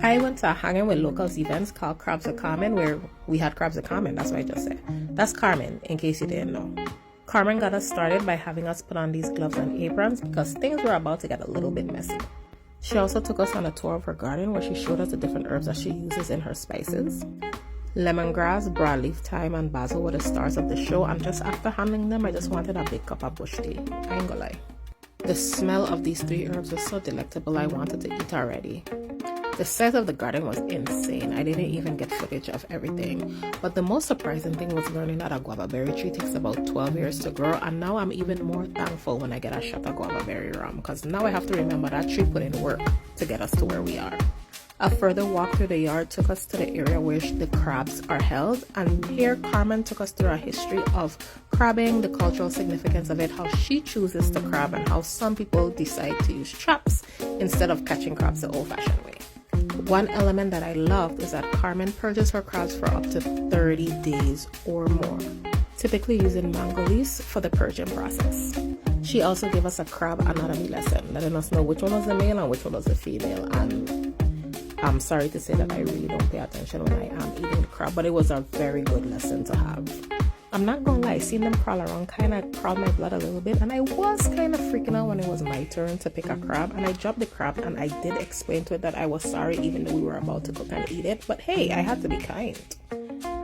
I went to a hanging with locals events called Crabs with Carmen, where we had crabs with Carmen. That's what I just said. That's Carmen, in case you didn't know. Carmen got us started by having us put on these gloves and aprons because things were about to get a little bit messy. She also took us on a tour of her garden where she showed us the different herbs that she uses in her spices. Lemongrass, broadleaf thyme, and basil were the stars of the show, and just after handling them, I just wanted a big cup of bush tea. I ain't gonna lie. The smell of these 3 herbs was so delectable I wanted to eat already. The size of the garden was insane. I didn't even get footage of everything. But the most surprising thing was learning that a guava berry tree takes about 12 years to grow, and now I'm even more thankful when I get a shot of guava berry rum, because now I have to remember that tree put in work to get us to where we are. A further walk through the yard took us to the area where the crabs are held, and here Carmen took us through a history of crabbing, the cultural significance of it, how she chooses to crab, and how some people decide to use traps instead of catching crabs the old-fashioned way. One element that I loved is that Carmen purges her crabs for up to 30 days or more, typically using mango leaves for the purging process. She also gave us a crab anatomy lesson, letting us know which one was the male and which one was the female, and I'm sorry to say that I really don't pay attention when I am eating the crab, but it was a very good lesson to have. I'm not gonna lie, seeing them crawl around kind of crawled my blood a little bit, and I was kind of freaking out when it was my turn to pick a crab, and I dropped the crab, and I did explain to it that I was sorry even though we were about to cook and eat it, but hey, I had to be kind.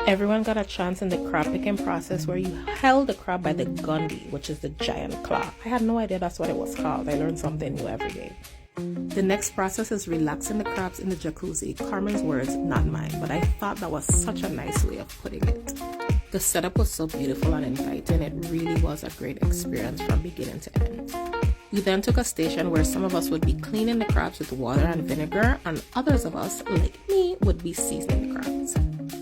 Everyone got a chance in the crab picking process where you held the crab by the gundi, which is the giant claw. I had no idea that's what it was called. I learned something new every day. The next process is relaxing the crabs in the jacuzzi. Carmen's words, not mine, but I thought that was such a nice way of putting it. The setup was so beautiful and inviting. It really was a great experience from beginning to end. We then took a station where some of us would be cleaning the crabs with water and vinegar, and others of us, like me, would be seasoning the crabs.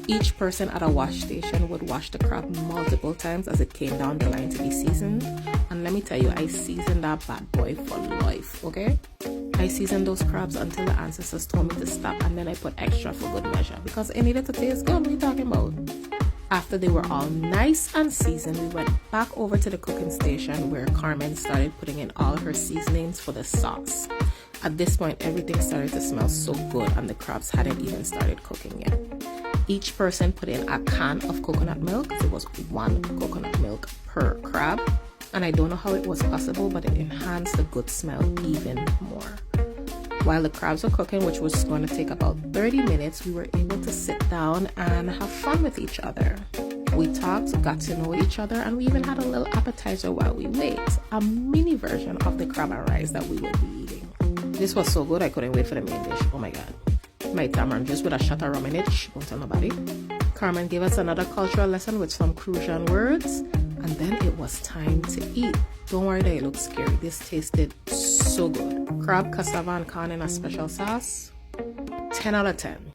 Each person at a wash station would wash the crab multiple times as it came down the line to be seasoned. And let me tell you, I seasoned that bad boy for life, okay? I seasoned those crabs until the ancestors told me to stop, and then I put extra for good measure because it needed to taste good. What are you talking about? After they were all nice and seasoned, we went back over to the cooking station where Carmen started putting in all her seasonings for the sauce. At this point, everything started to smell so good and the crabs hadn't even started cooking yet. Each person put in a can of coconut milk. It was 1 coconut milk per crab. And I don't know how it was possible, but it enhanced the good smell even more. While the crabs were cooking, which was going to take about 30 minutes, we were able to sit down and have fun with each other. We talked, got to know each other, and we even had a little appetizer while we wait. A mini version of the crab and rice that we would be eating. This was so good, I couldn't wait for the main dish. Oh my god. My tamarind juice with a shot of rum in it. Shh, don't tell nobody. Carmen gave us another cultural lesson with some Crucian words, and then it was time to eat. Don't worry that it looked scary. This tasted so good. Crab, cassava, and corn in a special sauce. 10 out of 10.